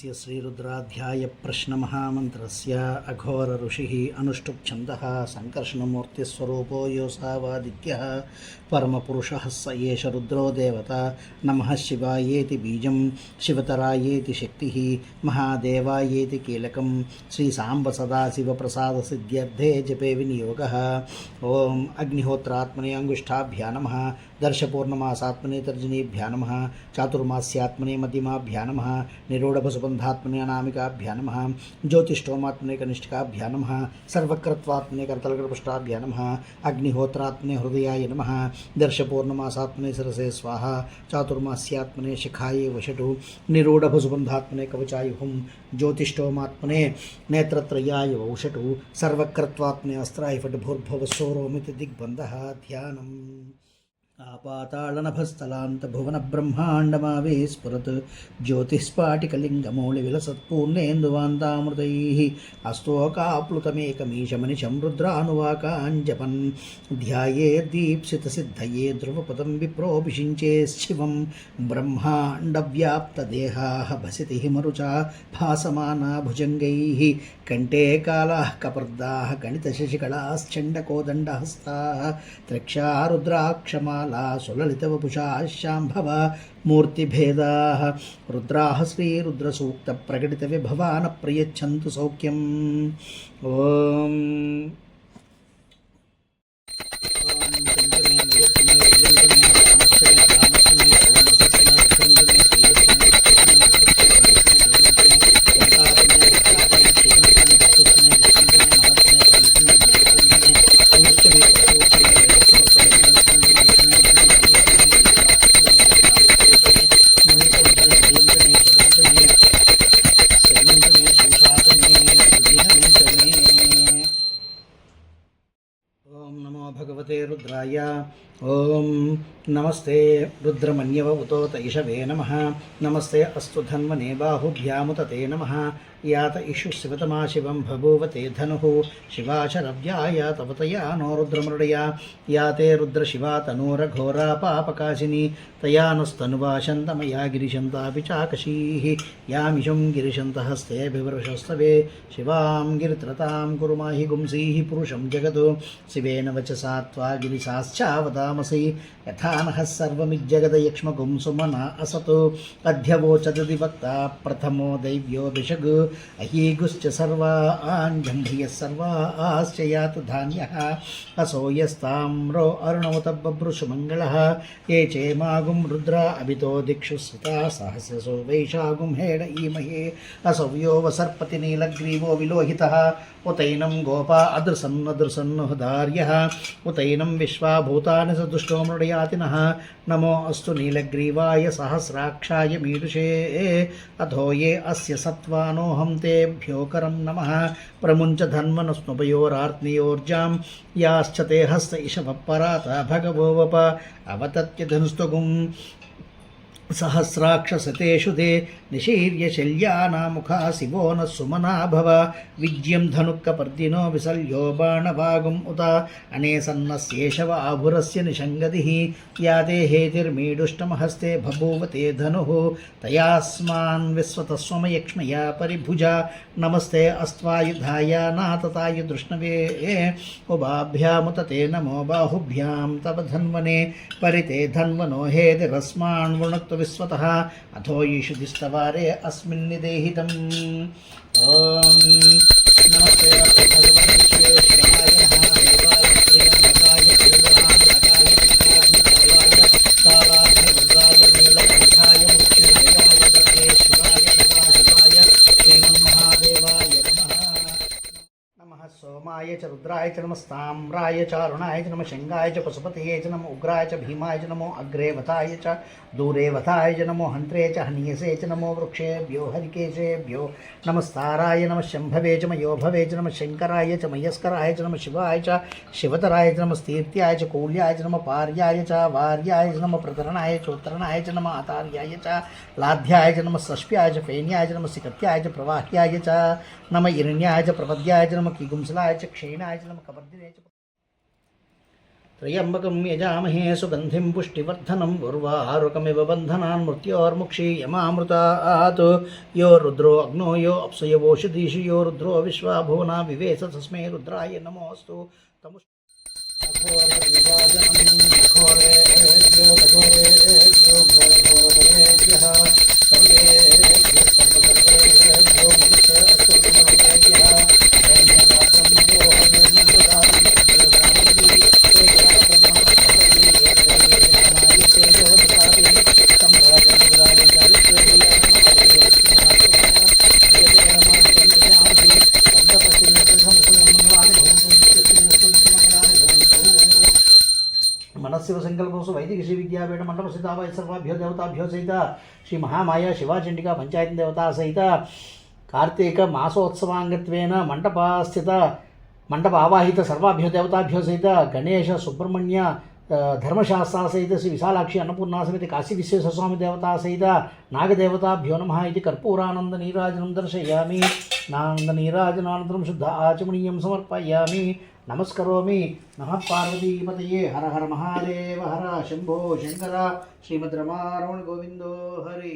अस्य श्रीरुद्राध्याय प्रश्नमहामन्त्रस्य अघोर ऋषिः अनुष्टुप् छन्दः सङ्कर्षणमूर्तिस्वरूपो योऽसावादित्यः परमपुरुषः स एष रुद्रो देवता। नमः शिवायेति बीजं शिवतरायेति शक्तिः महादेवायेति कीलकं श्रीसाम्ब सदाशिवप्रसादसिद्ध्यर्थे जपे विनियोगः। ॐ अग्निहोत्रात्मने अंगुष्ठाभ्यां नमः, दर्शपूर्णमासात्मने तर्जनीभ्यां नमः, चातुर्मास्यात्मने मध्यमाभ्यां नमः, निरूढभसुबन्धात्मने अनामिकाभ्यां नमः, ज्योतिष्ठोमात्मने कनिष्ठिकाभ्यां नमः, सर्वक्रत्वात्मने करतलकृपृष्ठाभ्यां नमः, अग्निहोत्रात्मने हृदयाय नमः, दर्शपूर्णमासात्मने सरसे स्वाहा, चातुर्मास्यात्मने शिखाये वषटु, निरूढभसुबन्धात्मने कवचाय हुं, ज्योतिष्ठोमात्मने नेत्रत्रयाय वौषटु, सर्वक्रत्वात्मने अस्त्राय फट् भूर्भुवस्सौरोमिति दिग्बन्धः। ध्यानम् आपाताळनभस्थलान्तभुवनब्रह्माण्डमावे स्फुरत् ज्योतिस्फाटिकलिङ्गमौलिविलसत्पूर्णेन्दुवान्तामृतैः अस्तोकाप्लुतमेकमीशमनिशं रुद्रानुवाकाञ्जपन् ध्यायेद्दीप्सितसिद्धये ध्रुवपदं विप्रोऽभिषिञ्चे शिवं ब्रह्माण्डव्याप्तदेहाः भसितिः मरुचा भासमाना भुजङ्गैः कण्ठे कालाः कपर्दाः गणितशशिकलाश्चण्डकोदण्डहस्ताः त्र्यक्षा रुद्राक्षमाला सुललितवपुषा शाम्भव मूर्तिभेदाः रुद्राः श्रीरुद्रसूक्तप्रकटितविभवान् प्रयच्छन्तु सौख्यम्। ॐ भगवते रुद्राय। ओम नमस्ते रुद्रमन्यव उतोत इषवे नमः। नमस्ते अस्तु धन्वने बाहुभ्यामुत ते नमः। यात इषु शिवतमा शिवं बभूवते धनुः शिवाशरव्याय तवतया नो रुद्रमृडया। याते रुद्रशिवा तनूरघोरा पापकाशिनी तया नस्तनुवाशन्तमया गिरिशन्तापि चाकशीः। यामिषं गिरिशन्तहस्ते बिवृषस्तवे शिवां गिरित्रतां कुरुमाहि गुंसीः पुरुषं जगतो शिवेन वचसा त्वा गिरिशाश्चावदामसि। यथा नः सर्वमिज्जगदयक्ष्मगुं सुमना असतो अध्यवोचदति वक्ता प्रथमो दैव्यो भिषग्। अहीगुश्च सर्वाञ्जम्भियः सर्वाश्च यातु धान्यः असो यस्ताम्रो अर्णवतबभ्रुषुमङ्गलः। ये चेमागुं रुद्रा अभितो दिक्षु स्थिता सहस्रसो वैशागुं हेड ईमहे। असौ यो वसर्पति नीलग्रीवो विलोहितः उतैनं गोपा अदृसन्नदृसन्नुदार्यः। उतैनं विश्वाभूतानि सदुष्टो मृडयातिनः। नमो अस्तु नीलग्रीवाय सहस्राक्षाय मीडुषे। अधो ये अस्य सत्त्वानोऽहं तेभ्यो करं नमः। प्रमुञ्च धन्वनस्नुपयोरार्त्नियोर्जां याश्च ते हस्त इषवः पराता भगवो वप अवतत्य धनुस्तुगुं सहस्राक्षसतेषु ते निशीर्य शल्यानामुखा शिवो न सुमना भव। विज्यं धनुक्कपर्दिनो विसल्यो बाणभागुम् उत अनेसन्नस्येषव आभुरस्य निषङ्गतिः। याते हेतिर्मीडुष्टमहस्ते बभूवते धनुः तयास्मान् विश्वतस्वमयक्ष्मया परिभुजा। नमस्ते अस्त्वायुधाय नातताय दृष्णवे उभाभ्यामुत ते नमो बाहुभ्यां तव धन्वने परिते धन्वनो हेतिरस्मान् वृणक्तु विश्वतः अथो ईषु दिस्तवारे अस्मिन् निदेहितम्। ॐ नमस्ते भगवन् विश्वेश्वराय महादेवाय श्रीरङ्गकाय श्रीरामकाय कालाय रुद्राय नीलकण्ठाय मृत्युञ्जयाय सर्वेश्वराय नमः श्रीमन्महादेवाय नमः। नमः सोमाय च रुद्राय च नमस्ताम्राय च अरुणाय च नमः शंगाय च पशुपतये च नमो उग्राय च भीमाय च नमो अग्रेवताय च दूरेवताय च नमो हन्त्रे च हनीयसे च नमो वृक्षेभ्यो हरिकेशेभ्यो नमस्ताराय नमः शम्भवे च मयोभवे च नमः शंकराय च मयस्कराय च नमः शिवाय च शिवतराय च नमः स्तीर्त्याय च कूल्याय च नमः पार्याय च वार्याय च नमः प्रतरणाय च उत्तरणाय च नमः आतार्याय च लाध्याय च नमः सष्प्याय च फेन्याय च नमः सिकत्याय च प्रवाह्याय च नमः इरण्याय च प्रपद्याय च नमः किगुंसलाय च क्षीणाय च नमः कपर्दिने च त्र्यम्बकं यजामहे सुगन्धिं पुष्टिवर्धनम् उर्वारुकमिव बन्धनान् मृत्योर्मुक्षीयमामृतात् यो रुद्रो अग्नो यो अप्सुयवोषधीषु यो रुद्रो विश्वाभुवना विवेश तस्मै रुद्राय नमोऽस्तु मनस्व संकल्पों वैदिक श्री विद्यापीठ मंडप सिद्धावाय सर्वाभ्यो देवताभ्यो सहित श्री महामाया शिवाचंडिका पंचायत देवता सहित कार्तिक मासोत्सवांगत्वेन मंडपस्थित मंडप आवाहित सर्वाभ्यो देवताभ्यो सहित गणेश सुब्रह्मण्य धर्मशास्त्रा सहित श्री विशालाक्षी अन्नपूर्णा समिति काशी विश्वेश्वर स्वामी देवता सहित नागदेवताभ्यो नमः इति कर्पूरानंद नीराजनं दर्शयामि नानंद नीराजनानन्तरं शुद्ध आचमनीयं समर्पयामि नमस्करोमि नमः पार्वतीपतये हर हर महादेव हर शंभो शंकर श्रीमद् रमारमण गोविंदो हरि।